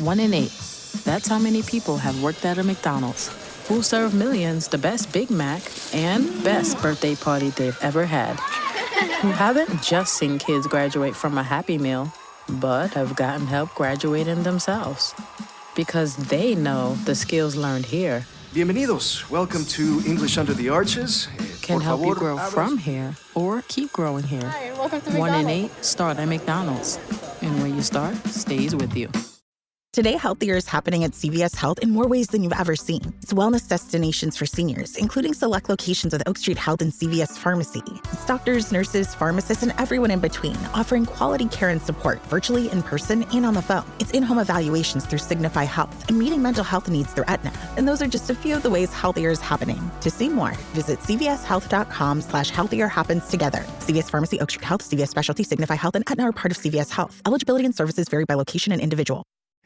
1 in 8. That's how many people have worked at a McDonald's, who serve millions the best Big Mac and best birthday party they've ever had, who haven't just seen kids graduate from a Happy Meal, but have gotten help graduating themselves. Because they know the skills learned here Bienvenidos. Welcome to English Under the Arches. can help you grow from here or keep growing here. Hi, and welcome to 1 in McDonald's. 8 start at McDonald's. And where you start stays with you. Today, Healthier is happening at CVS Health in more ways than you've ever seen. It's wellness destinations for seniors, including select locations with Oak Street Health and CVS Pharmacy. It's doctors, nurses, pharmacists, and everyone in between, offering quality care and support virtually, in person, and on the phone. It's in-home evaluations through Signify Health and meeting mental health needs through Aetna. And those are just a few of the ways Healthier is happening. To see more, visit cvshealth.com/healthier happens together. CVS Pharmacy, Oak Street Health, CVS Specialty, Signify Health, and Aetna are part of CVS Health. Eligibility and services vary by location and individual.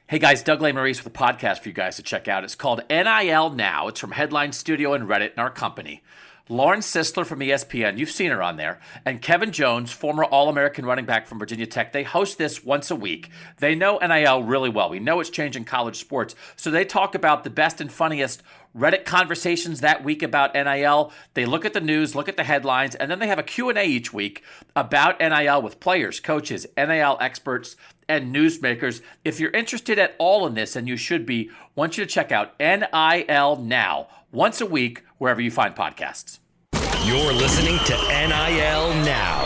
Hey guys, Doug Maurice with a podcast for you guys to check out. It's called NIL Now. It's from Headline Studio and Reddit and our company. Lauren Sisler from ESPN, you've seen her on there, and Kevin Jones, former All-American running back from Virginia Tech, they host this once a week. They know NIL really well. We know it's changing college sports. So they talk about the best and funniest Reddit conversations that week about NIL. They look at the news, look at the headlines, and then they have a Q&A each week about NIL with players, coaches, NIL experts, and newsmakers. If you're interested at all in this, and you should be, I want you to check out NIL Now, once a week, wherever you find podcasts. You're listening to NIL Now,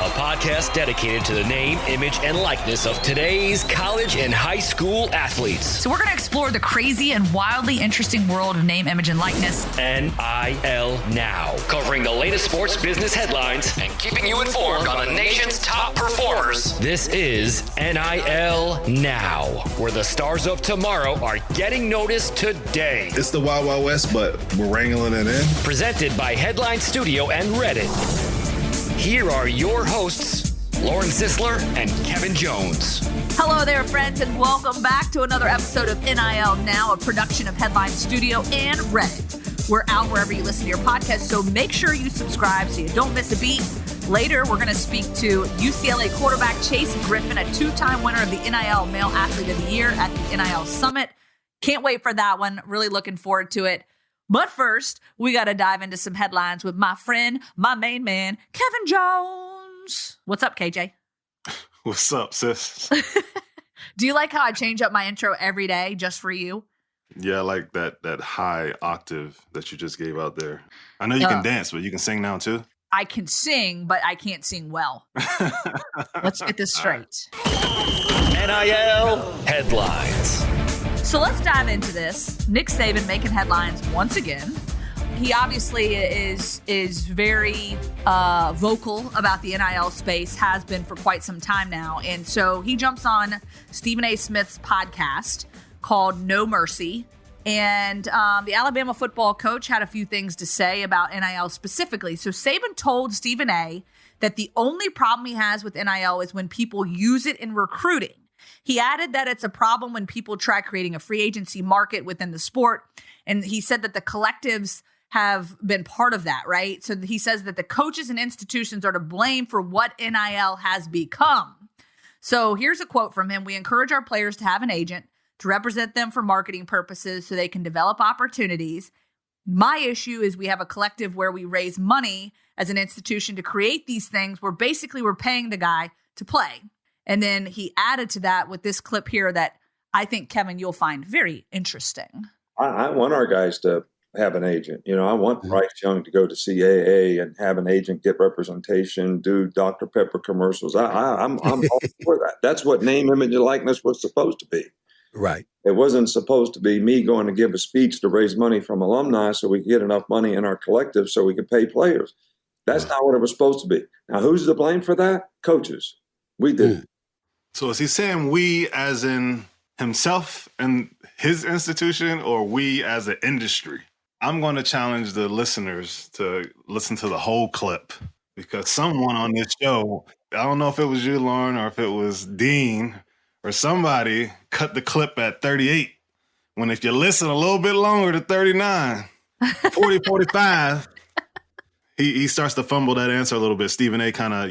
a podcast dedicated to the name, image, and likeness of today's college and high school athletes. So we're going to explore the crazy and wildly interesting world of name, image, and likeness. NIL Now, covering the latest sports business headlines and keeping you informed on the nation's top performers. This is NIL Now, where the stars of tomorrow are getting noticed today. It's the Wild Wild West, but we're wrangling it in. Presented by Headline Studio and Reddit. Here are your hosts, Lauren Sisler and Kevin Jones. Hello there, friends, and welcome back to another episode of NIL Now, a production of Headline Studio and Reddit. We're out wherever you listen to your podcast, so make sure you subscribe so you don't miss a beat. Later, we're going to speak to UCLA quarterback Chase Griffin, a two-time winner of the NIL Male Athlete of the Year at the NIL Summit. Can't wait for that one. Really looking forward to it. But first, we got to dive into some headlines with my friend, my main man, Kevin Jones. What's up, KJ? What's up, sis? Do you like how I change up my intro every day just for you? Yeah, I like that high octave that you just gave out there. I know you can dance, but you can sing now too? I can sing, but I can't sing well. Let's get this straight. NIL Headlines. So let's dive into this. Nick Saban making headlines once again. He obviously is very vocal about the NIL space, has been for quite some time now. And so he jumps on Stephen A. Smith's podcast called No Mercy. And the Alabama football coach had a few things to say about NIL specifically. So Saban told Stephen A. that the only problem he has with NIL is when people use it in recruiting. He added that it's a problem when people try creating a free agency market within the sport. And he said that the collectives have been part of that, right? So he says that the coaches and institutions are to blame for what NIL has become. So here's a quote from him. We encourage our players to have an agent to represent them for marketing purposes so they can develop opportunities. My issue is we have a collective where we raise money as an institution to create these things where basically we're paying the guy to play. And then he added to that with this clip here that I think, Kevin, you'll find very interesting. I want our guys to have an agent. You know, I want Bryce Young to go to CAA and have an agent get representation, do Dr. Pepper commercials. I'm all for that. That's what name, image, and likeness was supposed to be. Right. It wasn't supposed to be me going to give a speech to raise money from alumni so we could get enough money in our collective so we could pay players. That's not what it was supposed to be. Now, who's to blame for that? Coaches. We did. So is he saying we as in himself and his institution, or we as an industry? I'm going to challenge the listeners to listen to the whole clip, because someone on this show, I don't know if it was you, Lauren, or if it was Dean or somebody, cut the clip at 38. When if you listen a little bit longer to 39, 40, 45, he starts to fumble that answer a little bit. Stephen A. kind of,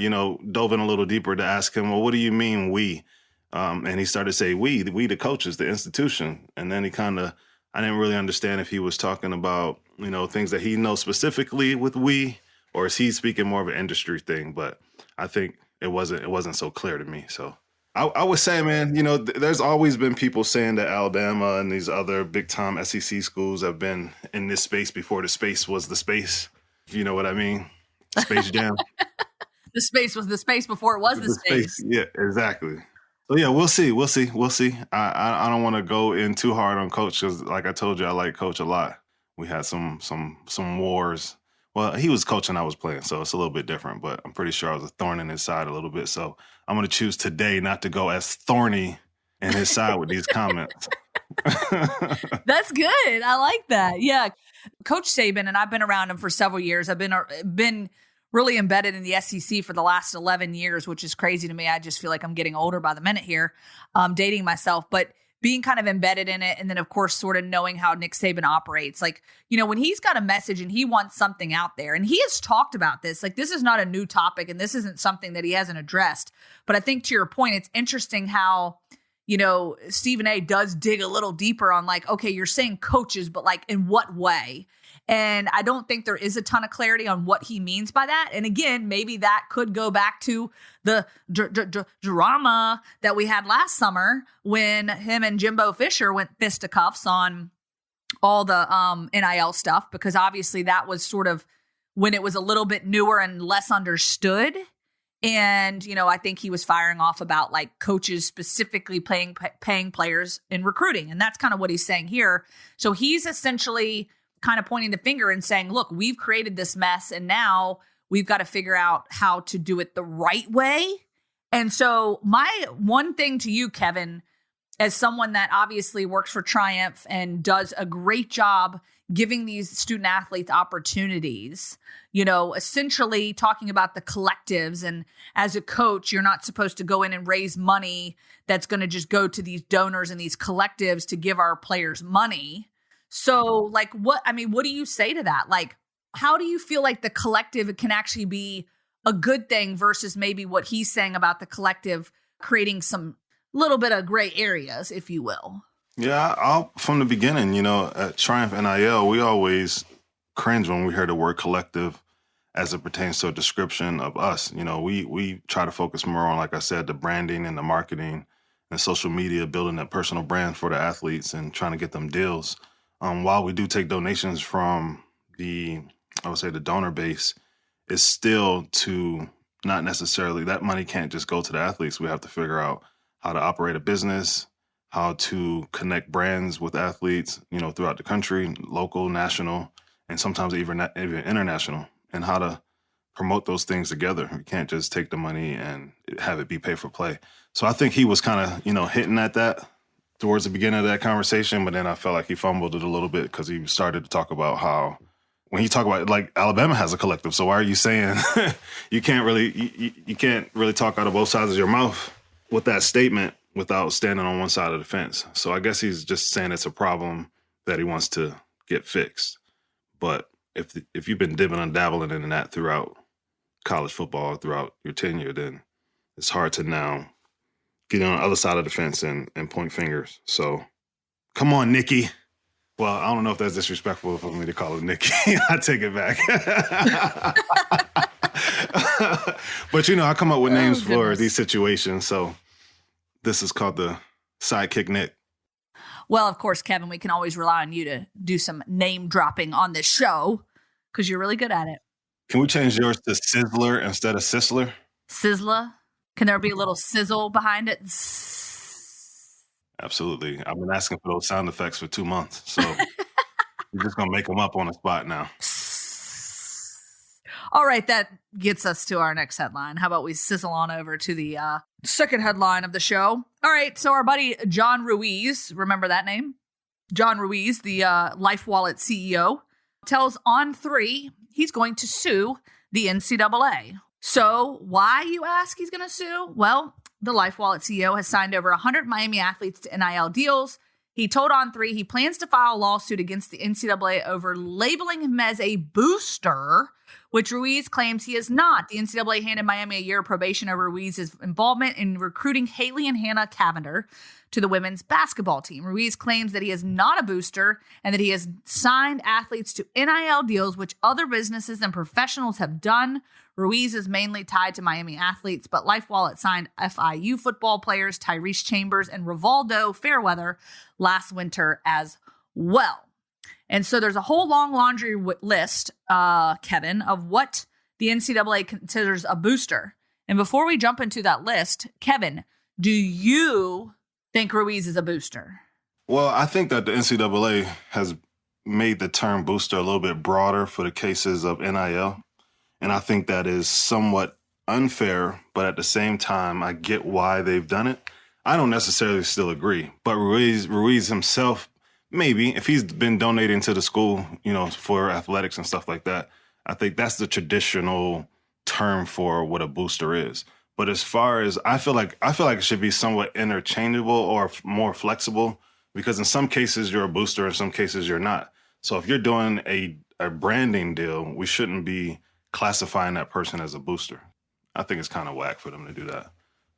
dove in a little deeper to ask him, well, what do you mean we? And he started to say, we the coaches, the institution. And then I didn't really understand if he was talking about, things that he knows specifically with we, or is he speaking more of an industry thing? But I think it wasn't so clear to me. So I would say, man, there's always been people saying that Alabama and these other big time SEC schools have been in this space before the space was the space. If you know what I mean? Space Jam. The space was the space before it was the space. Yeah, exactly. So yeah, we'll see. I don't want to go in too hard on Coach because, like I told you, I like Coach a lot. We had some wars. Well, he was coaching, I was playing, so it's a little bit different. But I'm pretty sure I was a thorn in his side a little bit. So I'm going to choose today not to go as thorny in his side with these comments. That's good. I like that. Yeah, Coach Saban, and I've been around him for several years. I've been really embedded in the SEC for the last 11 years, which is crazy to me. I just feel like I'm getting older by the minute here, dating myself, but being kind of embedded in it. And then of course, sort of knowing how Nick Saban operates, like, when he's got a message and he wants something out there, and he has talked about this, like, this is not a new topic and this isn't something that he hasn't addressed. But I think to your point, it's interesting how, Stephen A does dig a little deeper on like, okay, you're saying coaches, but like in what way? And I don't think there is a ton of clarity on what he means by that. And again, maybe that could go back to the drama that we had last summer when him and Jimbo Fisher went fisticuffs on all the NIL stuff, because obviously that was sort of when it was a little bit newer and less understood. And, I think he was firing off about like coaches specifically paying players in recruiting. And that's kind of what he's saying here. So he's essentially kind of pointing the finger and saying, look, we've created this mess and now we've got to figure out how to do it the right way. And so my one thing to you, Kevin, as someone that obviously works for Triumph and does a great job giving these student athletes opportunities, essentially talking about the collectives. And as a coach, you're not supposed to go in and raise money that's going to just go to these donors and these collectives to give our players money. So like, what do you say to that? Like, how do you feel like the collective can actually be a good thing versus maybe what he's saying about the collective creating some little bit of gray areas, if you will? Yeah, from the beginning, at Triumph NIL, we always cringe when we hear the word collective as it pertains to a description of us. We try to focus more on, like I said, the branding and the marketing and social media, building that personal brand for the athletes and trying to get them deals. While we do take donations from the donor base, it's still to not necessarily, that money can't just go to the athletes. We have to figure out how to operate a business, how to connect brands with athletes, throughout the country, local, national, and sometimes even international, and how to promote those things together. We can't just take the money and have it be pay for play. So I think he was kind of, hitting at that towards the beginning of that conversation, but then I felt like he fumbled it a little bit because he started to talk about how, when you talk about, like, Alabama has a collective, so why are you saying you can't really talk out of both sides of your mouth with that statement without standing on one side of the fence? So I guess he's just saying it's a problem that he wants to get fixed. But if you've been dibbing and dabbling in that throughout college football, throughout your tenure, then it's hard to now get on the other side of the fence and point fingers. So come on, Nikki. Well, I don't know if that's disrespectful for me to call her Nikki. I take it back. But, I come up with names for these situations. So this is called the Sidekick Nick. Well, of course, Kevin, we can always rely on you to do some name dropping on this show because you're really good at it. Can we change yours to Sizzler instead of Sizzler? Sizzler? Can there be a little sizzle behind it? Absolutely. I've been asking for those sound effects for 2 months. So you're just going to make them up on the spot now. All right. That gets us to our next headline. How about we sizzle on over to the second headline of the show? All right. So our buddy John Ruiz, remember that name? John Ruiz, the LifeWallet CEO, tells On3 he's going to sue the NCAA. So why, you ask, he's going to sue? Well, the LifeWallet CEO has signed over 100 Miami athletes to NIL deals. He told On3 he plans to file a lawsuit against the NCAA over labeling him as a booster which Ruiz claims he is not. The NCAA handed Miami a year of probation over Ruiz's involvement in recruiting Haley and Hannah Cavender to the women's basketball team. Ruiz claims that he is not a booster and that he has signed athletes to NIL deals, which other businesses and professionals have done. Ruiz is mainly tied to Miami athletes, but LifeWallet signed FIU football players Tyrese Chambers and Rivaldo Fairweather last winter as well. And so there's a whole long laundry list, Kevin, of what the NCAA considers a booster. And before we jump into that list, Kevin, do you think Ruiz is a booster? Well, I think that the NCAA has made the term booster a little bit broader for the cases of NIL. And I think that is somewhat unfair, but at the same time, I get why they've done it. I don't necessarily still agree, but Ruiz himself, maybe, if he's been donating to the school, for athletics and stuff like that, I think that's the traditional term for what a booster is. But as far as I feel like it should be somewhat interchangeable or more flexible, because in some cases you're a booster, in some cases you're not. So if you're doing a branding deal, we shouldn't be classifying that person as a booster. I think it's kind of whack for them to do that.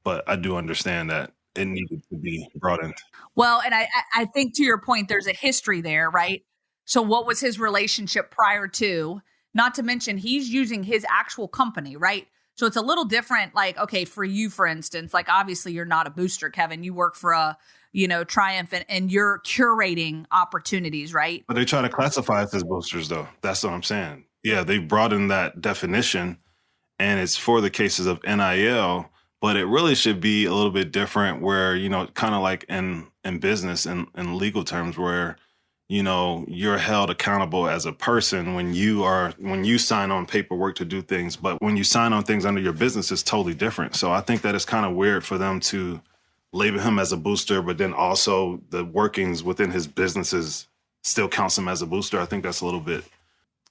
But I do understand that it needed to be brought in. Well, and I think to your point, there's a history there, right? So what was his relationship prior to? Not to mention he's using his actual company, right? So it's a little different. Like, okay, for you, for instance, like obviously you're not a booster, Kevin. You work for a, Triumph and you're curating opportunities, right? But they try to classify us as boosters, though. That's what I'm saying. Yeah, they brought in that definition, and it's for the cases of NIL, but it really should be a little bit different where, kind of like in business and in legal terms where, you're held accountable as a person when you sign on paperwork to do things, but when you sign on things under your business, it's totally different. So I think that it's kind of weird for them to label him as a booster, but then also the workings within his businesses still counts him as a booster. I think that's a little bit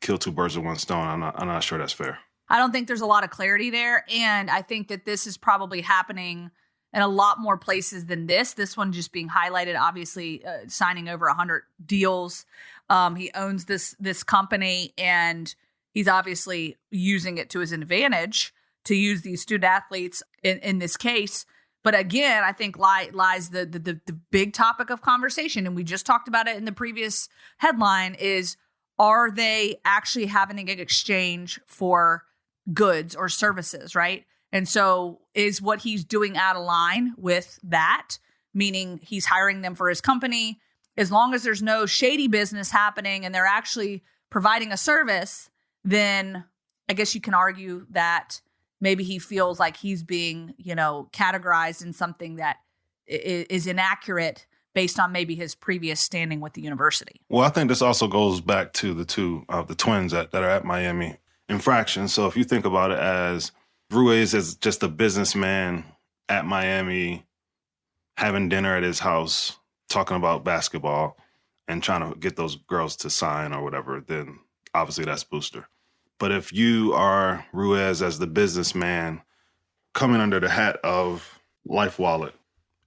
kill two birds with one stone. I'm not sure that's fair. I don't think there's a lot of clarity there. And I think that this is probably happening in a lot more places than this. This one just being highlighted, obviously signing over 100 deals. He owns this company, and he's obviously using it to his advantage to use these student athletes in this case. But again, I think lies the big topic of conversation. And we just talked about it in the previous headline is, are they actually having an exchange for goods or services, right? And so is what he's doing out of line with that, meaning he's hiring them for his company. As long as there's no shady business happening and they're actually providing a service, then I guess you can argue that maybe he feels like he's being, categorized in something that is inaccurate based on maybe his previous standing with the university. Well, I think this also goes back to the two of the twins that are at Miami infractions. So if you think about it as Ruiz is just a businessman at Miami, having dinner at his house, talking about basketball and trying to get those girls to sign or whatever, then obviously that's booster. But if you are Ruiz as the businessman coming under the hat of LifeWallet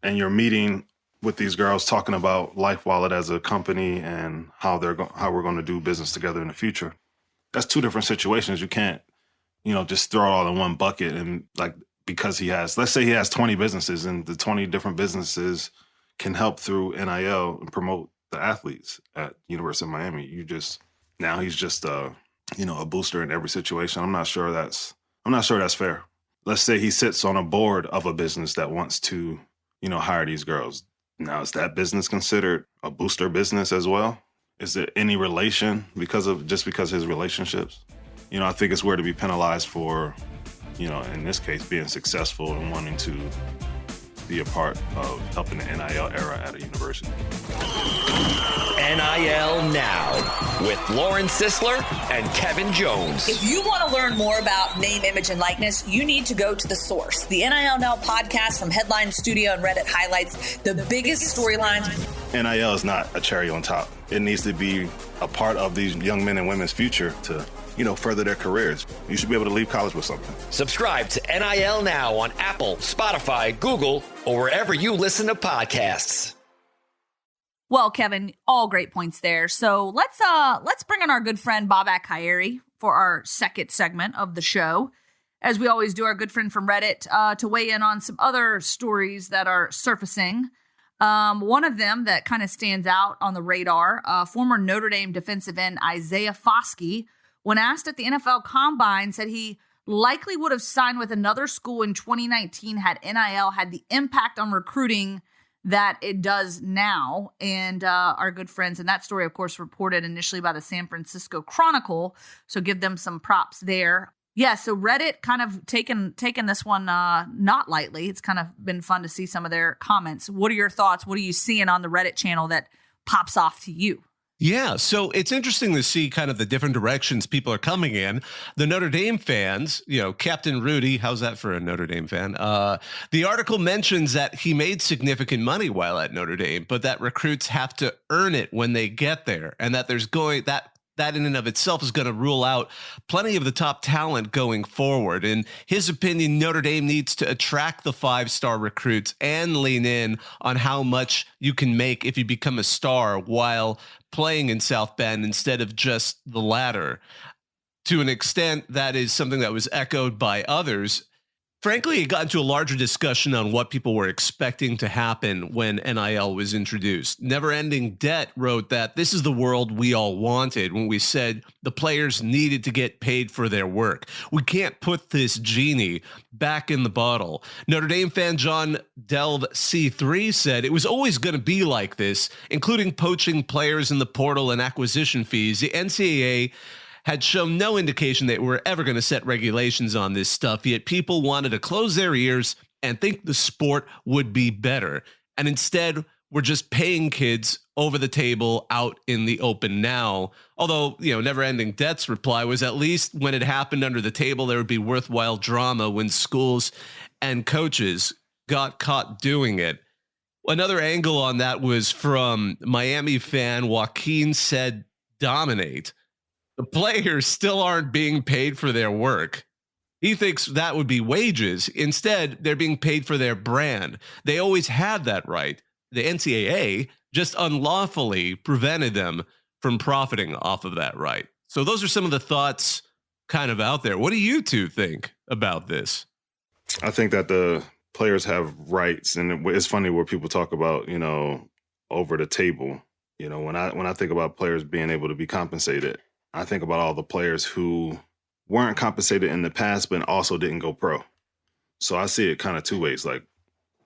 and you're meeting with these girls talking about LifeWallet as a company and how we're going to do business together in the future, that's two different situations. You can't, just throw it all in one bucket and because let's say he has 20 businesses and the 20 different businesses can help through NIL and promote the athletes at University of Miami. Now he's just a booster in every situation. I'm not sure that's fair. Let's say he sits on a board of a business that wants to, hire these girls. Now, is that business considered a booster business as well? Is there any relation because of his relationships? I think it's weird to be penalized for, in this case, being successful and wanting to be a part of helping the NIL era at a university. NIL Now with Lauren Sisler and Kevin Jones. If you want to learn more about name, image, and likeness, you need to go to The Source. The NIL Now podcast from Headline Studio and Reddit highlights the biggest storylines. NIL is not a cherry on top. It needs to be a part of these young men and women's future to, further their careers. You should be able to leave college with something. Subscribe to NIL Now on Apple, Spotify, Google, or wherever you listen to podcasts. Well, Kevin, all great points there. So let's bring in our good friend Bobak for our second segment of the show. As we always do, our good friend from Reddit to weigh in on some other stories that are surfacing. One of them that kind of stands out on the radar, former Notre Dame defensive end Isaiah Foskey, when asked at the NFL Combine, said he likely would have signed with another school in 2019 had NIL had the impact on recruiting that it does now. And our good friends, and that story, of course, reported initially by the San Francisco Chronicle. So give them some props there. Yeah, so Reddit kind of taken this one not lightly. It's kind of been fun to see some of their comments. What are your thoughts? What are you seeing on the Reddit channel that pops off to you? Yeah, so it's interesting to see kind of the different directions people are coming in. The Notre Dame fans, Captain Rudy, how's that for a Notre Dame fan? The article mentions that he made significant money while at Notre Dame, but that recruits have to earn it when they get there, and that that in and of itself is going to rule out plenty of the top talent going forward. In his opinion, Notre Dame needs to attract the 5-star recruits and lean in on how much you can make if you become a star while playing in South Bend instead of just the latter. To an extent, that is something that was echoed by others. Frankly, it got into a larger discussion on what people were expecting to happen when NIL was introduced. Never Ending Debt wrote that this is the world we all wanted when we said the players needed to get paid for their work. We can't put this genie back in the bottle. Notre Dame fan John Delve C3 said it was always going to be like this, including poaching players in the portal and acquisition fees. The NCAA had shown no indication that we're ever going to set regulations on this stuff, yet people wanted to close their ears and think the sport would be better. And instead, we're just paying kids over the table out in the open now. Although, Never Ending Debt's reply was at least when it happened under the table, there would be worthwhile drama when schools and coaches got caught doing it. Another angle on that was from Miami fan Joaquin said, dominate. The players still aren't being paid for their work. He thinks that would be wages. Instead, they're being paid for their brand. They always had that right. The NCAA just unlawfully prevented them from profiting off of that right. So those are some of the thoughts kind of out there. What do you two think about this? I think that the players have rights, and it's funny where people talk about, over the table. When I think about players being able to be compensated, I think about all the players who weren't compensated in the past, but also didn't go pro. So I see it kind of two ways. Like,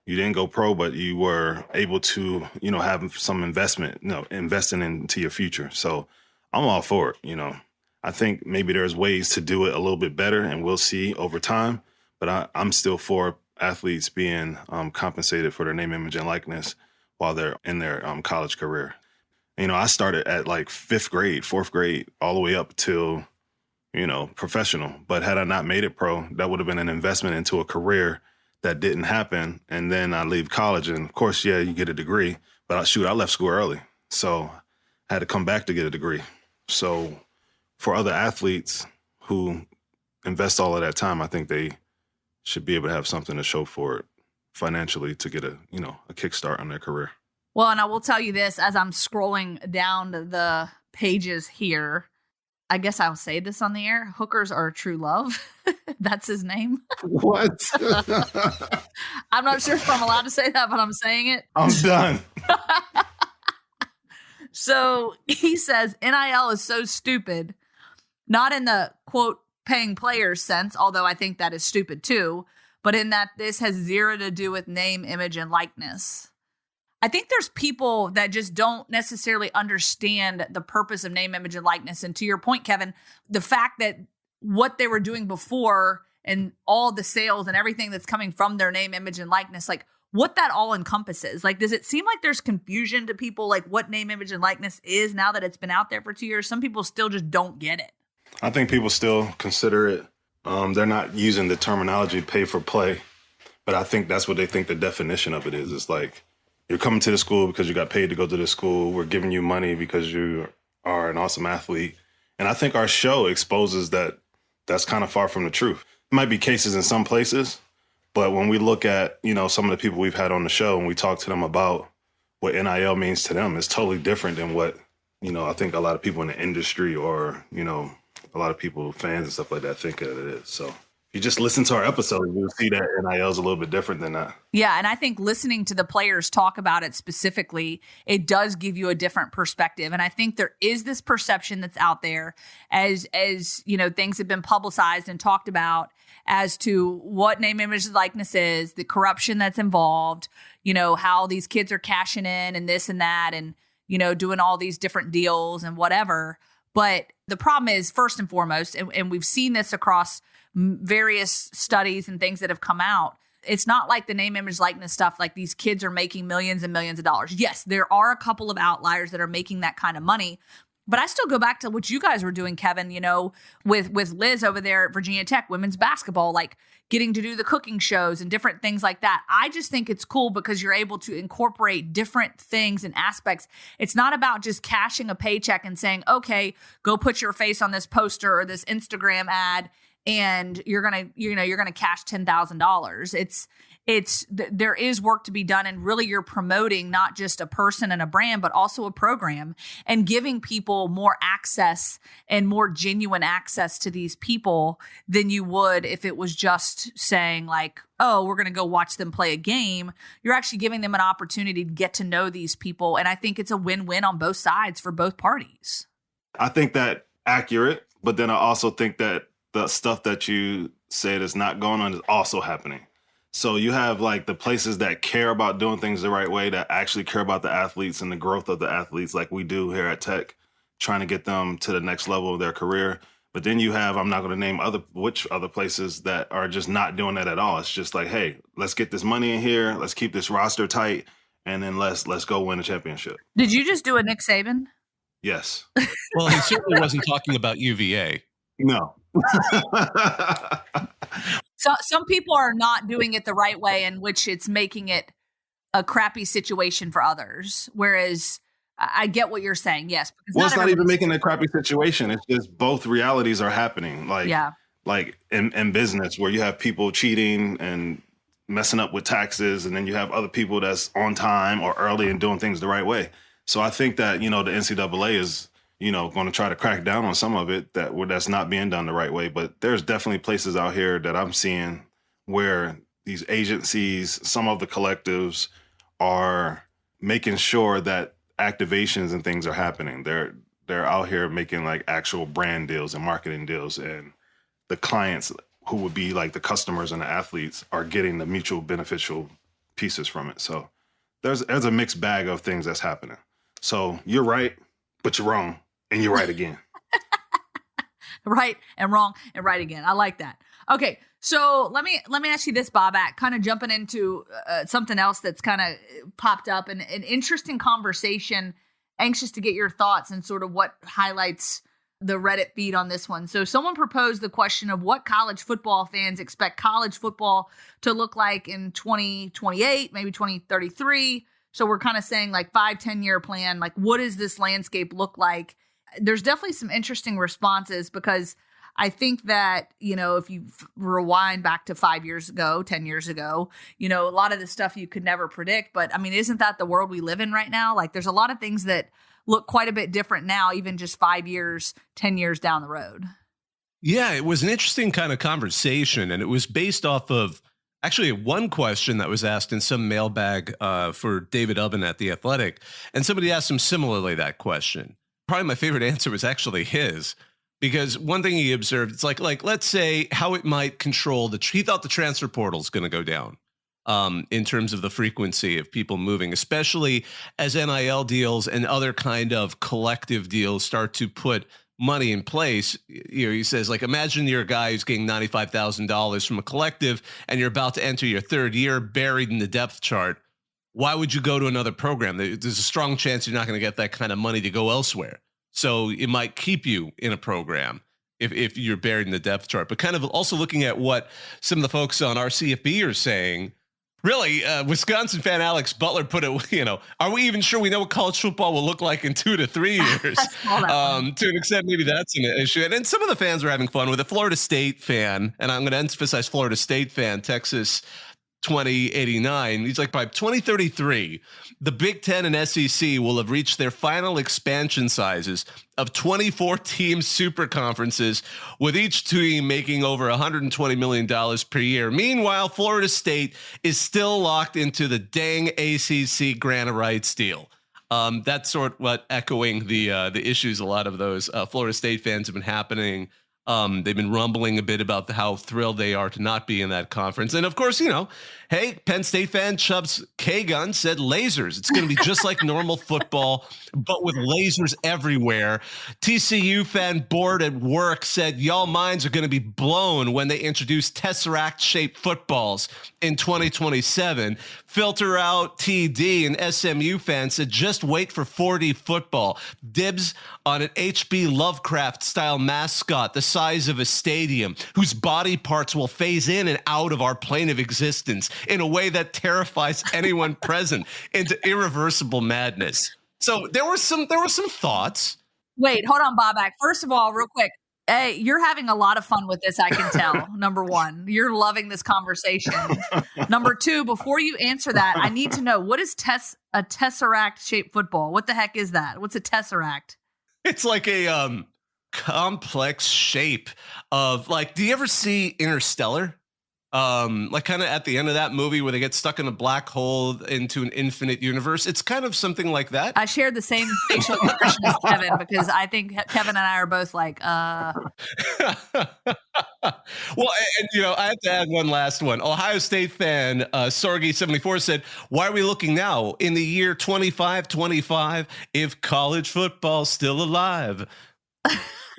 you didn't go pro, but you were able to, have some investment, investing into your future. So I'm all for it. I think maybe there's ways to do it a little bit better, and we'll see over time. But I'm still for athletes being compensated for their name, image, and likeness while they're in their college career. I started at like 4th grade, all the way up till, professional. But had I not made it pro, that would have been an investment into a career that didn't happen. And then I leave college, and of course, you get a degree. But I left school early, so I had to come back to get a degree. So for other athletes who invest all of that time, I think they should be able to have something to show for it financially to get a kickstart on their career. Well, and I will tell you this, as I'm scrolling down the pages here, I guess I'll say this on the air. Hookers are true love. That's his name. What? I'm not sure if I'm allowed to say that, but I'm saying it. I'm done. So he says, NIL is so stupid, not in the, quote, paying players sense, although I think that is stupid too, but in that this has zero to do with name, image, and likeness. I think there's people that just don't necessarily understand the purpose of name, image, and likeness. And to your point, Kevin, the fact that what they were doing before and all the sales and everything that's coming from their name, image, and likeness, like what that all encompasses. Like, does it seem like there's confusion to people, like what name, image, and likeness is now that it's been out there for 2 years? Some people still just don't get it. I think people still consider it. They're not using the terminology pay for play, but I think that's what they think the definition of it is. It's like, you're coming to the school because you got paid to go to the school. We're giving you money because you are an awesome athlete. And I think our show exposes that that's kind of far from the truth. It might be cases in some places, but when we look at, some of the people we've had on the show and we talk to them about what NIL means to them is totally different than what, I think a lot of people in the industry or, a lot of people, fans and stuff like that, think that it is. So if you just listen to our episode, you'll see that NIL is a little bit different than that. Yeah, and I think listening to the players talk about it specifically, it does give you a different perspective. And I think there is this perception that's out there as things have been publicized and talked about as to what name, image, likeness is, the corruption that's involved, how these kids are cashing in and this and that and, doing all these different deals and whatever. But the problem is, first and foremost, and we've seen this across various studies and things that have come out, it's not like the name, image, likeness stuff, like these kids are making millions and millions of dollars. Yes, there are a couple of outliers that are making that kind of money. But I still go back to what you guys were doing, Kevin, with Liz over there at Virginia Tech, women's basketball, like getting to do the cooking shows and different things like that. I just think it's cool because you're able to incorporate different things and aspects. It's not about just cashing a paycheck and saying, okay, go put your face on this poster or this Instagram ad and you're going to cash $10,000. There is work to be done, and really you're promoting not just a person and a brand, but also a program and giving people more access and more genuine access to these people than you would if it was just saying like, oh, we're going to go watch them play a game. You're actually giving them an opportunity to get to know these people. And I think it's a win-win on both sides for both parties. I think that accurate, but then I also think that the stuff that you said is not going on is also happening. So you have like the places that care about doing things the right way, that actually care about the athletes and the growth of the athletes like we do here at Tech, trying to get them to the next level of their career. But then you have, I'm not going to name which other places that are just not doing that at all. It's just like, hey, let's get this money in here. Let's keep this roster tight. And then let's go win a championship. Did you just do a Nick Saban? Yes. Well, he certainly wasn't talking about UVA. No. So some people are not doing it the right way, in which it's making it a crappy situation for others. Whereas I get what you're saying. Yes. Well, it's not even making a crappy situation. It's just both realities are happening. Like in business where you have people cheating and messing up with taxes, and then you have other people that's on time or early and doing things the right way. So I think that, the NCAA is, going to try to crack down on some of it that's not being done the right way. But there's definitely places out here that I'm seeing where these agencies, some of the collectives are making sure that activations and things are happening. They're out here making like actual brand deals and marketing deals, and the clients who would be like the customers and the athletes are getting the mutual beneficial pieces from it. So there's a mixed bag of things that's happening. So you're right, but you're wrong. And you're right again. Right and wrong and right again. I like that. Okay, so let me ask you this, Bobak, kind of jumping into something else that's kind of popped up, and an interesting conversation. Anxious to get your thoughts and sort of what highlights the Reddit feed on this one. So someone proposed the question of what college football fans expect college football to look like in 2028, maybe 2033. So we're kind of saying like 5-10 year plan, like what does this landscape look like? There's definitely some interesting responses, because I think that, if you rewind back to 5 years ago, 10 years ago, a lot of the stuff you could never predict. But I mean, isn't that the world we live in right now? Like there's a lot of things that look quite a bit different now, even just 5 years, 10 years down the road. Yeah, it was an interesting kind of conversation, and it was based off of actually one question that was asked in some mailbag for David Ubben at The Athletic, and somebody asked him similarly that question. Probably my favorite answer was actually his, because one thing he observed, it's like let's say how it might control he thought the transfer portal is going to go down in terms of the frequency of people moving, especially as NIL deals and other kind of collective deals start to put money in place. He says, like, imagine you're a guy who's getting $95,000 from a collective and you're about to enter your third year buried in the depth chart. Why would you go to another program? There's a strong chance you're not going to get that kind of money to go elsewhere. So it might keep you in a program if you're buried in the depth chart. But kind of also looking at what some of the folks on our CFB are saying, really, Wisconsin fan Alex Butler put it, are we even sure we know what college football will look like in 2 to 3 years? To an extent, maybe that's an issue. And some of the fans are having fun with it. Florida State fan, and I'm going to emphasize Florida State fan, Texas 2089. He's like, by 2033, the Big Ten and SEC will have reached their final expansion sizes of 24-team super conferences, with each team making over $120 million per year. Meanwhile, Florida State is still locked into the dang ACC grant of rights deal. That's sort of what echoing the issues a lot of those Florida State fans have been happening. They've been rumbling a bit about how thrilled they are to not be in that conference. And of course, hey, Penn State fan Chubbs K-Gun said lasers. It's going to be just like normal football, but with lasers everywhere. TCU fan Bored at Work said y'all minds are going to be blown when they introduce Tesseract-shaped footballs in 2027. Filter Out TD and SMU fan said just wait for 4D football. Dibs on an H.P. Lovecraft-style mascot the size of a stadium, whose body parts will phase in and out of our plane of existence in a way that terrifies anyone present into irreversible madness. So there were some thoughts. Wait, hold on, Bobak. First of all, real quick, hey, you're having a lot of fun with this, I can tell. Number one, you're loving this conversation. Number two, before you answer that, I need to know, what is a Tesseract-shaped football? What the heck is that? What's a Tesseract? It's like a complex shape of, like, do you ever see Interstellar? Like kind of at the end of that movie where they get stuck in a black hole into an infinite universe. It's kind of something like that. I shared the same facial expression as Kevin, because I think Kevin and I are both like, Well, and I have to add one last one. Ohio State fan Sorgi74 said, why are we looking now in the year 2525 if college football's still alive?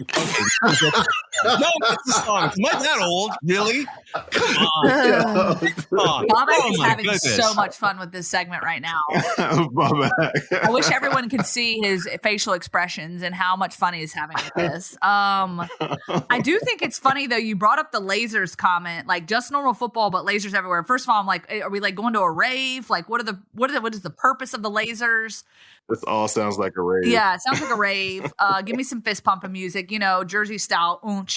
Okay. No, it's a song. Am I that old? Really? Come on. Bobak is having so much fun with this segment right now. I wish everyone could see his facial expressions and how much fun he's having with this. I do think it's funny, though, you brought up the lasers comment, like just normal football, but lasers everywhere. First of all, I'm like, are we like going to a rave? Like, what is the purpose of the lasers? This all sounds like a rave. Yeah, it sounds like a rave. Give me some fist pumping music, Jersey style. But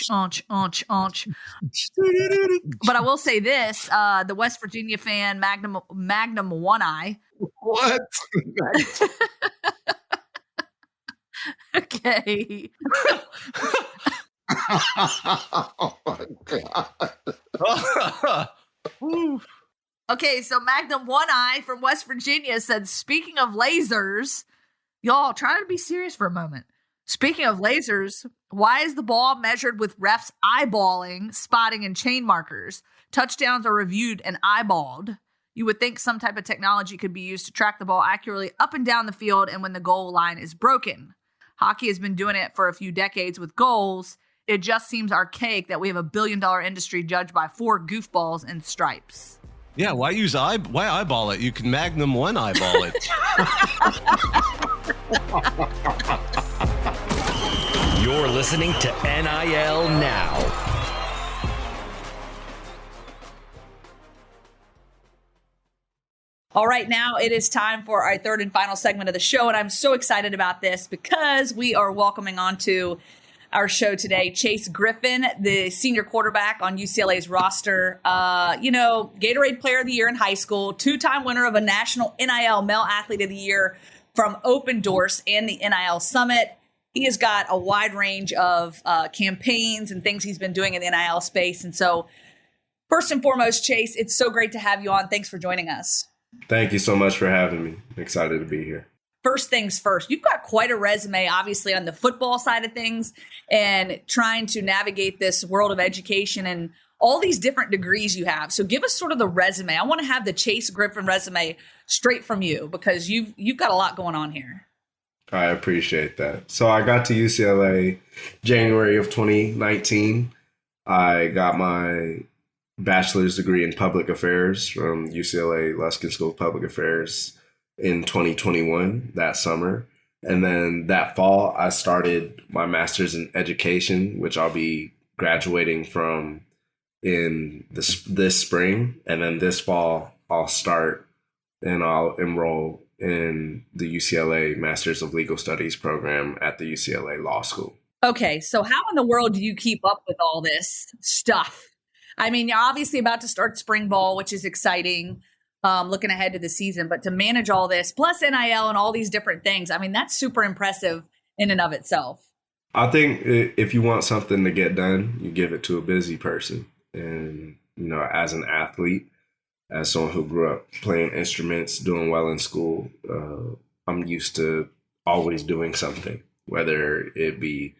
I will say this: the West Virginia fan Magnum One Eye. What? Okay. Oh my God. Okay, so Magnum One Eye from West Virginia said, speaking of lasers, y'all try to be serious for a moment. Speaking of lasers, why is the ball measured with refs eyeballing, spotting, and chain markers? Touchdowns are reviewed and eyeballed. You would think some type of technology could be used to track the ball accurately up and down the field and when the goal line is broken. Hockey has been doing it for a few decades with goals. It just seems archaic that we have a billion-dollar industry judged by 4 goofballs and stripes. Yeah, why eyeball it? You can Magnum One eyeball it. You're listening to NIL Now. All right, now it is time for our third and final segment of the show, and I'm so excited about this because we are welcoming onto our show today Chase Griffin, the senior quarterback on UCLA's roster. Gatorade Player of the Year in high school, 2-time winner of a national NIL Male Athlete of the Year from Open Doors and the NIL Summit. He has got a wide range of campaigns and things he's been doing in the NIL space. And so, first and foremost, Chase, it's so great to have you on. Thanks for joining us. Thank you so much for having me. I'm excited to be here. First things first, you've got quite a resume, obviously, on the football side of things and trying to navigate this world of education and all these different degrees you have. So give us sort of the resume. I want to have the Chase Griffin resume straight from you because you've got a lot going on here. I appreciate that. So I got to UCLA January of 2019. I got my bachelor's degree in public affairs from UCLA Luskin School of Public Affairs in 2021, that summer. And then that fall, I started my master's in education, which I'll be graduating from in this spring. And then this fall, I'll start and I'll enroll in the UCLA Master's of Legal Studies program at the UCLA Law School. Okay, so how in the world do you keep up with all this stuff? I mean, you're obviously about to start spring ball, which is exciting, looking ahead to the season. But to manage all this, plus NIL and all these different things, I mean, that's super impressive in and of itself. I think if you want something to get done, you give it to a busy person. And, as an athlete, as someone who grew up playing instruments, doing well in school, I'm used to always doing something, whether it be,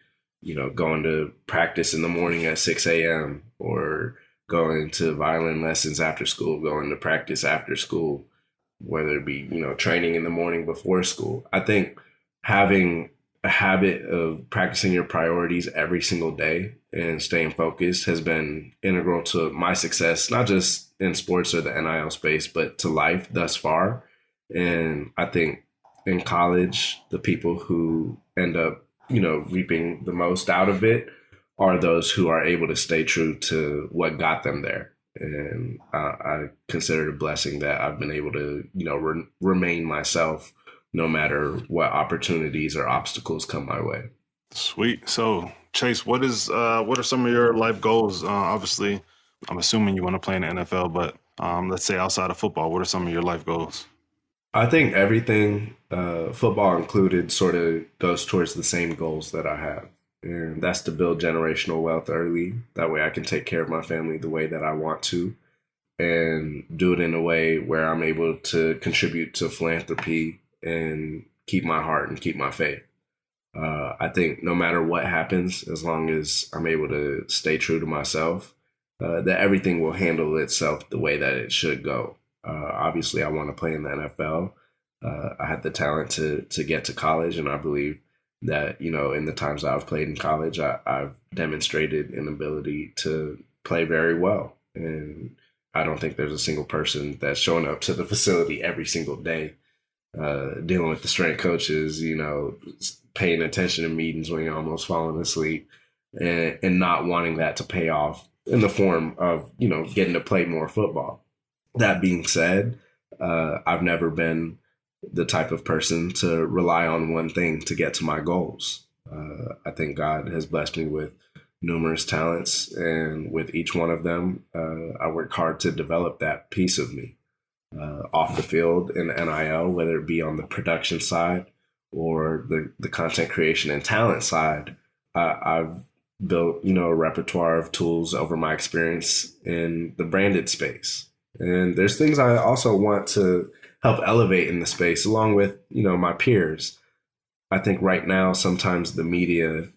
going to practice in the morning at 6 a.m. or going to violin lessons after school, going to practice after school, whether it be, training in the morning before school. I think having a habit of practicing your priorities every single day and staying focused has been integral to my success, not just in sports or the NIL space, but to life thus far. And I think in college, the people who end up, reaping the most out of it are those who are able to stay true to what got them there. And I consider it a blessing that I've been able to, remain myself no matter what opportunities or obstacles come my way. Sweet. So, Chase, what are some of your life goals? Obviously, I'm assuming you want to play in the NFL, but let's say outside of football, what are some of your life goals? I think everything, football included, sort of goes towards the same goals that I have. And that's to build generational wealth early. That way I can take care of my family the way that I want to and do it in a way where I'm able to contribute to philanthropy and keep my heart and keep my faith. I think no matter what happens, as long as I'm able to stay true to myself, that everything will handle itself the way that it should go. Obviously, I want to play in the NFL. I had the talent to get to college, and I believe that, in the times I've played in college, I've demonstrated an ability to play very well. And I don't think there's a single person that's showing up to the facility every single day, dealing with the strength coaches, paying attention to meetings when you're almost falling asleep and not wanting that to pay off in the form of, getting to play more football. That being said, I've never been the type of person to rely on one thing to get to my goals. I think God has blessed me with numerous talents, and with each one of them, I work hard to develop that piece of me. Off the field in NIL, whether it be on the production side or the content creation and talent side, I've built, a repertoire of tools over my experience in the branded space. And there's things I also want to help elevate in the space along with, my peers. I think right now, sometimes the media,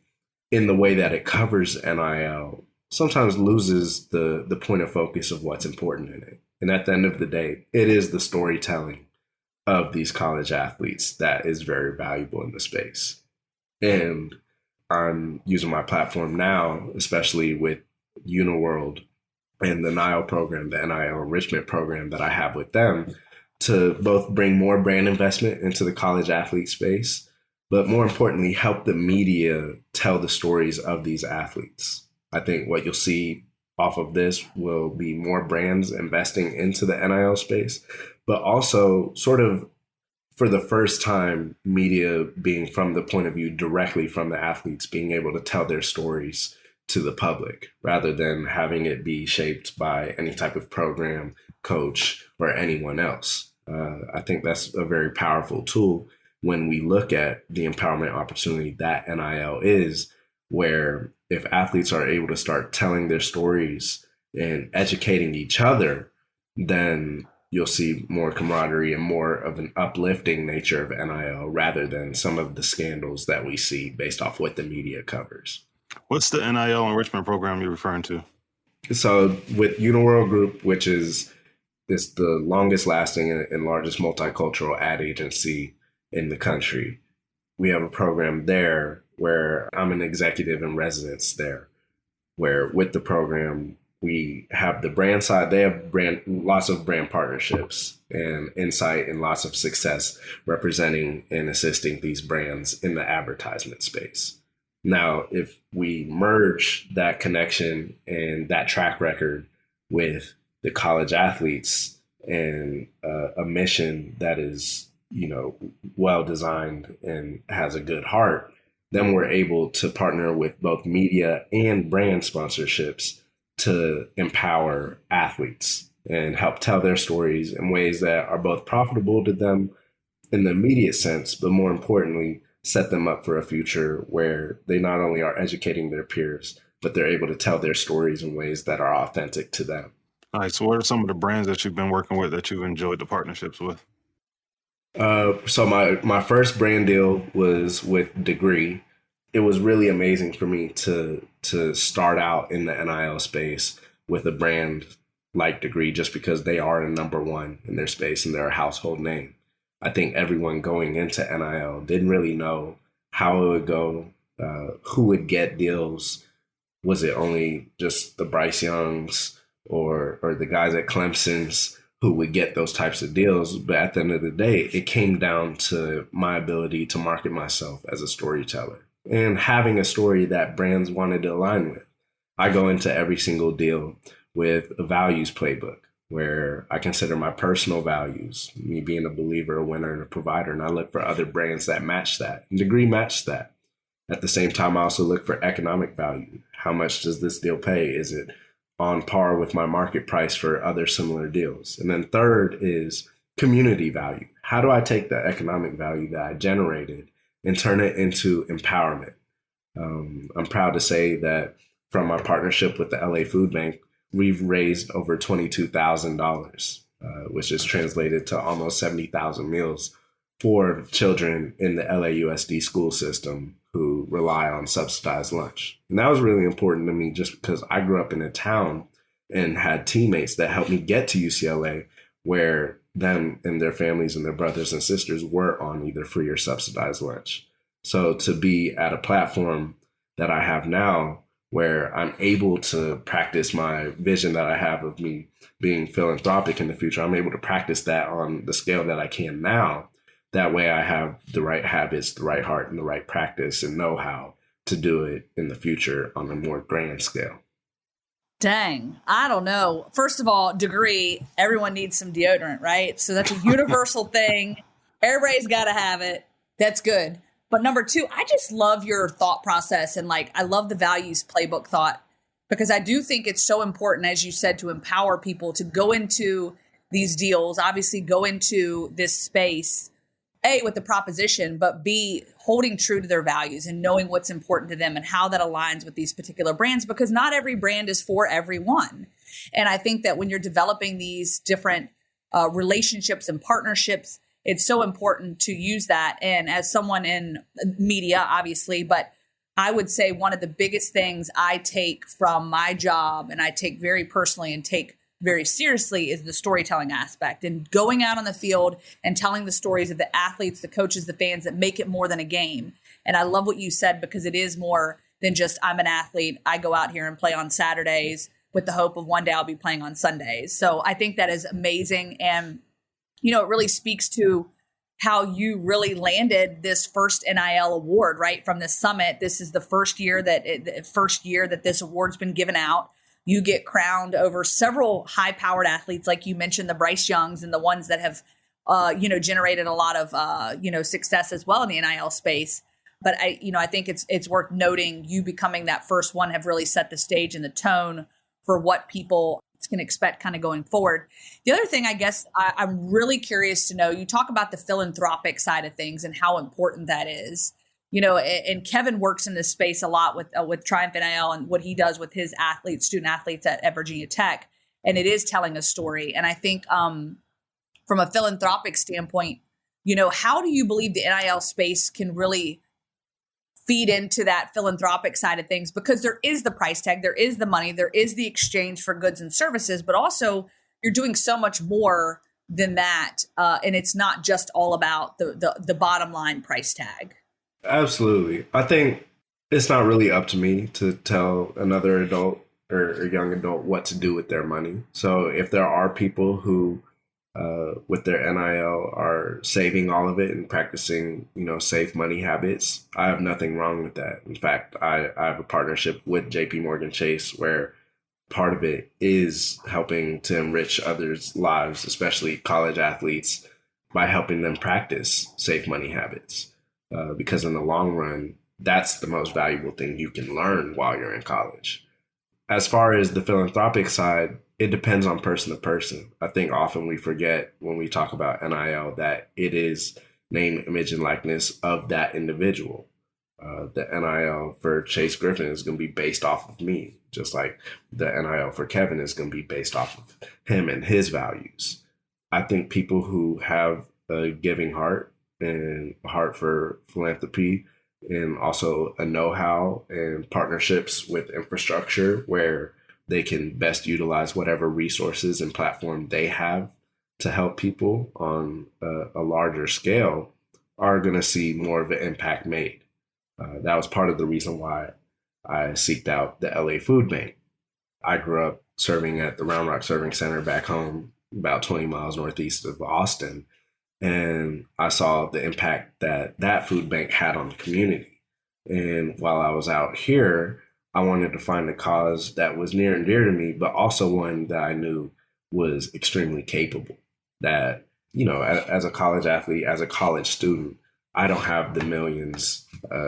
in the way that it covers NIL, sometimes loses the point of focus of what's important in it. And at the end of the day, it is the storytelling of these college athletes that is very valuable in the space. And I'm using my platform now, especially with Uniworld and the NIL program, the NIL enrichment program that I have with them, to both bring more brand investment into the college athlete space, but more importantly, help the media tell the stories of these athletes. I think what you'll see off of this will be more brands investing into the NIL space, but also sort of for the first time, media being from the point of view directly from the athletes, being able to tell their stories to the public rather than having it be shaped by any type of program, coach, or anyone else. I think that's a very powerful tool when we look at the empowerment opportunity that NIL is, where if athletes are able to start telling their stories and educating each other, then you'll see more camaraderie and more of an uplifting nature of NIL rather than some of the scandals that we see based off what the media covers. What's the NIL enrichment program you're referring to? So with Uniworld Group, which is the longest lasting and largest multicultural ad agency in the country, we have a program there where I'm an executive in residence there, where with the program, we have the brand side. They have lots of brand partnerships and insight and lots of success representing and assisting these brands in the advertisement space. Now, if we merge that connection and that track record with the college athletes and a mission that is, well designed and has a good heart, then we're able to partner with both media and brand sponsorships to empower athletes and help tell their stories in ways that are both profitable to them in the immediate sense, but more importantly, set them up for a future where they not only are educating their peers, but they're able to tell their stories in ways that are authentic to them. All right, so what are some of the brands that you've been working with that you've enjoyed the partnerships with? So my first brand deal was with Degree. It was really amazing for me to start out in the NIL space with a brand like Degree, just because they are a number one in their space and they're a household name. I think everyone going into NIL didn't really know how it would go, who would get deals. Was it only just the Bryce Youngs or the guys at Clemson's who would get those types of deals? But at the end of the day, it came down to my ability to market myself as a storyteller and having a story that brands wanted to align with. I go into every single deal with a values playbook where I consider my personal values, me being a believer, a winner, and a provider, and I look for other brands that match that. And Degree matched that. At the same time, I also look for economic value. How much does this deal pay? Is it on par with my market price for other similar deals? And then third is community value. How do I take the economic value that I generated and turn it into empowerment? I'm proud to say that from our partnership with the LA Food Bank, we've raised over $22,000, which is translated to almost 70,000 meals for children in the LAUSD school system who rely on subsidized lunch. And that was really important to me just because I grew up in a town and had teammates that helped me get to UCLA where them and their families and their brothers and sisters were on either free or subsidized lunch. So to be at a platform that I have now where I'm able to practice my vision that I have of me being philanthropic in the future, I'm able to practice that on the scale that I can now. That way I have the right habits, the right heart, and the right practice and know how to do it in the future on a more grand scale. Dang, I don't know. First of all, Degree, everyone needs some deodorant, right? So that's a universal thing. Everybody's got to have it. That's good. But number two, I just love your thought process. And I love the values playbook thought, because I do think it's so important, as you said, to empower people to go into these deals, obviously go into this space, A, with the proposition, but B, holding true to their values and knowing what's important to them and how that aligns with these particular brands, because not every brand is for everyone. And I think that when you're developing these different relationships and partnerships, it's so important to use that. And as someone in media, obviously, but I would say one of the biggest things I take from my job and I take very personally and take very seriously is the storytelling aspect and going out on the field and telling the stories of the athletes, the coaches, the fans that make it more than a game. And I love what you said, because it is more than just I'm an athlete. I go out here and play on Saturdays with the hope of one day I'll be playing on Sundays. So I think that is amazing. And, it really speaks to how you really landed this first NIL award, right? From this summit. This is the first year that this award's been given out. You get crowned over several high-powered athletes, like you mentioned, the Bryce Youngs and the ones that have, generated a lot of, success as well in the NIL space. But I think it's worth noting you becoming that first one have really set the stage and the tone for what people can expect kind of going forward. The other thing, I guess, I'm really curious to know, you talk about the philanthropic side of things and how important that is. And Kevin works in this space a lot with Triumph NIL and what he does with his student athletes at Virginia Tech. And it is telling a story. And I think from a philanthropic standpoint, how do you believe the NIL space can really feed into that philanthropic side of things? Because there is the price tag, there is the money, there is the exchange for goods and services, but also you're doing so much more than that. And it's not just all about the bottom line price tag. Absolutely. I think it's not really up to me to tell another adult or a young adult what to do with their money. So if there are people who, with their NIL, are saving all of it and practicing, safe money habits, I have nothing wrong with that. In fact, I have a partnership with JP Morgan Chase where part of it is helping to enrich others' lives, especially college athletes, by helping them practice safe money habits. Because in the long run, that's the most valuable thing you can learn while you're in college. as far as the philanthropic side, it depends on person to person. I think often we forget when we talk about NIL that it is name, image, and likeness of that individual. The NIL for Chase Griffin is going to be based off of me, just like the NIL for Kevin is going to be based off of him and his values. I think people who have a giving heart and a heart for philanthropy and also a know-how and partnerships with infrastructure where they can best utilize whatever resources and platform they have to help people on a larger scale are going to see more of an impact made. That was part of the reason why I seeked out the LA Food Bank. I grew up serving at the Round Rock Serving Center back home, about 20 miles northeast of Austin. And I saw the impact that that food bank had on the community. And while I was out here, I wanted to find a cause that was near and dear to me, but also one that I knew was extremely capable. That, you know, as a college athlete, as a college student, I don't have the millions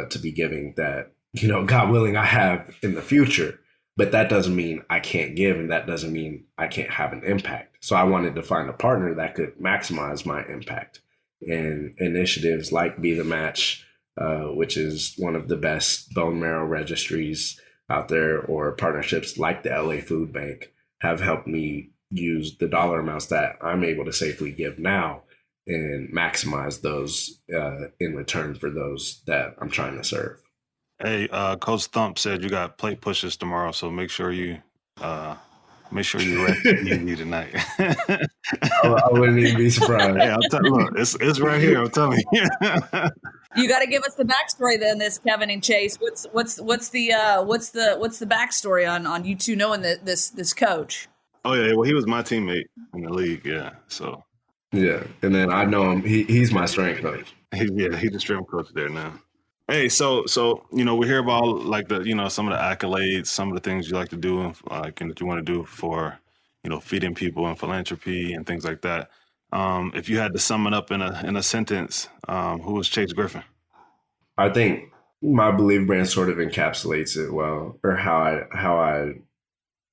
to be giving that, you know, God willing, I have in the future. But that doesn't mean I can't give, and that doesn't mean I can't have an impact. So I wanted to find a partner that could maximize my impact. And initiatives like Be the Match, which is one of the best bone marrow registries out there, or partnerships like the LA Food Bank, have helped me use the dollar amounts that I'm able to safely give now and maximize those in return for those that I'm trying to serve. Hey, Coach Thump said you got plate pushers tomorrow, so make sure you rest easy tonight. I wouldn't even be surprised. Hey, look, it's right here. I'm telling you. You got to give us the backstory then, this Kevin and Chase. What's the backstory on you two knowing this coach? Oh yeah, well he was my teammate in the league, yeah. So yeah, and then I know him. He's my strength coach. He's the strength coach there now. Hey, so you know, we hear about like the, you know, some of the accolades, some of the things you like to do, like, and that you want to do for, you know, feeding people and philanthropy and things like that. If you had to sum it up in a sentence, who was Chase Griffin? I think my Believe brand sort of encapsulates it well, or how I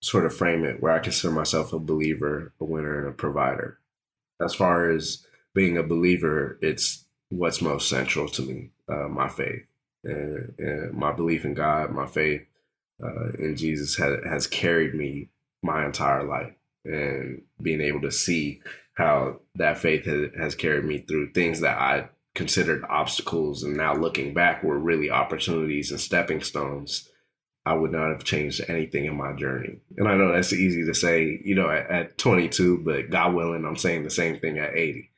sort of frame it, where I consider myself a believer, a winner, and a provider. As far as being a believer, it's what's most central to me, my faith and my belief in God, my faith in Jesus has carried me my entire life, and being able to see how that faith has carried me through things that I considered obstacles, and now looking back were really opportunities and stepping stones. I would not have changed anything in my journey. And I know that's easy to say, you know, at 22, but God willing, I'm saying the same thing at 80.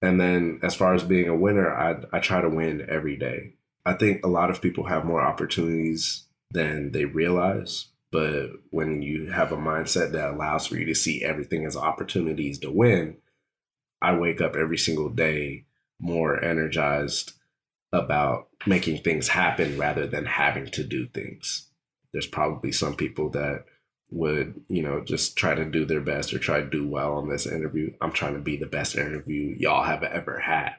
And then as far as being a winner, I try to win every day. I think a lot of people have more opportunities than they realize. But when you have a mindset that allows for you to see everything as opportunities to win, I wake up every single day more energized about making things happen rather than having to do things. There's probably some people that would, you know, just try to do their best or try to do well on this interview. I'm trying to be the best interview y'all have ever had.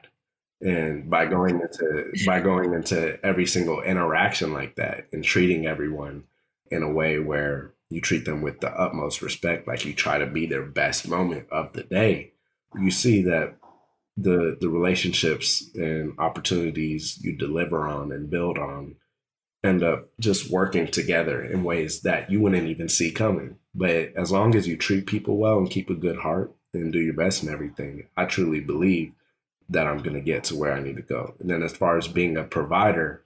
And by going into every single interaction like that and treating everyone in a way where you treat them with the utmost respect, like you try to be their best moment of the day, you see that the relationships and opportunities you deliver on and build on end up just working together in ways that you wouldn't even see coming. But as long as you treat people well and keep a good heart and do your best in everything, I truly believe that I'm going to get to where I need to go. And then as far as being a provider,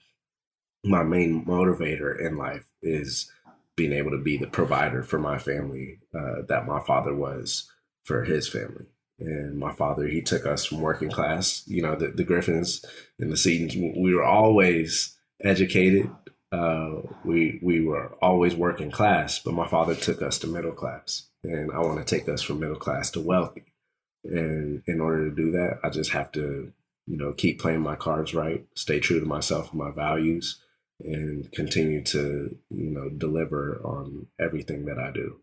my main motivator in life is being able to be the provider for my family that my father was for his family. And my father, he took us from working class, you know, the Griffins and the Sedans, we were always educated. We were always working class, but my father took us to middle class, and I want to take us from middle class to wealthy. And in order to do that, I just have to, you know, keep playing my cards right, stay true to myself and my values, and continue to, you know, deliver on everything that I do.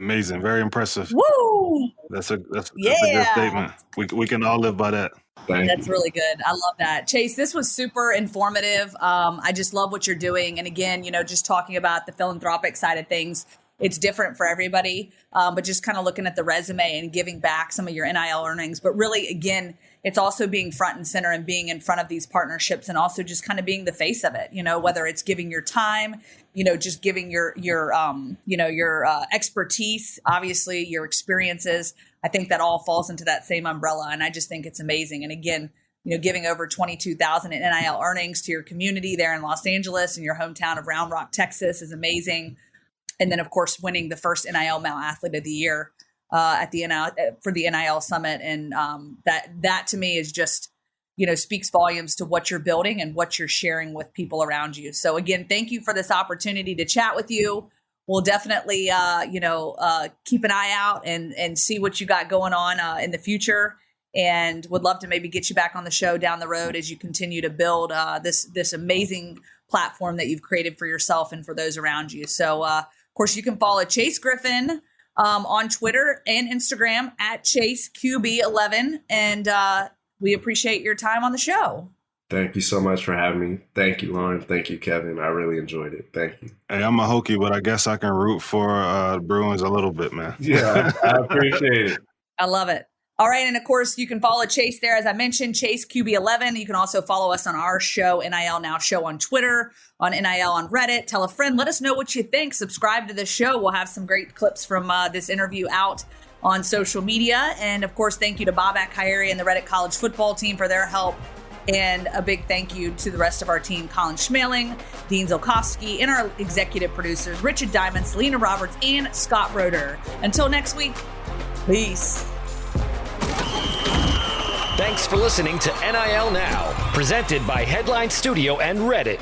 Amazing. Very impressive. Woo! That's a good statement. We can all live by that. That's really good. I love that. Chase, this was super informative. I just love what you're doing. And again, just talking about the philanthropic side of things, it's different for everybody, but just kind of looking at the resume and giving back some of your NIL earnings. But really, again, it's also being front and center and being in front of these partnerships and also just kind of being the face of it, whether it's giving your time, just giving your expertise, obviously your experiences. I think that all falls into that same umbrella. And I just think it's amazing. And again, giving over $22,000 in NIL earnings to your community there in Los Angeles and your hometown of Round Rock, Texas is amazing. And then, of course, winning the first NIL Male Athlete of the Year at the for the NIL Summit, and that to me is just speaks volumes to what you're building and what you're sharing with people around you. So again, thank you for this opportunity to chat with you. We'll definitely keep an eye out and see what you got going on in the future, and would love to maybe get you back on the show down the road as you continue to build this amazing platform that you've created for yourself and for those around you. So. Of course, you can follow Chase Griffin on Twitter and Instagram at ChaseQB11. And we appreciate your time on the show. Thank you so much for having me. Thank you, Lauren. Thank you, Kevin. I really enjoyed it. Thank you. Hey, I'm a Hokie, but I guess I can root for the Bruins a little bit, man. Yeah, I appreciate it. I love it. All right. And of course, you can follow Chase there. As I mentioned, ChaseQB11. You can also follow us on our show, NIL Now Show on Twitter, on NIL on Reddit. Tell a friend. Let us know what you think. Subscribe to the show. We'll have some great clips from this interview out on social media. And of course, thank you to Bobak, Kyrie, and the Reddit college football team for their help. And a big thank you to the rest of our team, Colin Schmeling, Dean Zolkowski, and our executive producers, Richard Diamond, Selena Roberts, and Scott Roeder. Until next week, peace. Thanks for listening to NIL Now, presented by Headline Studio and Reddit.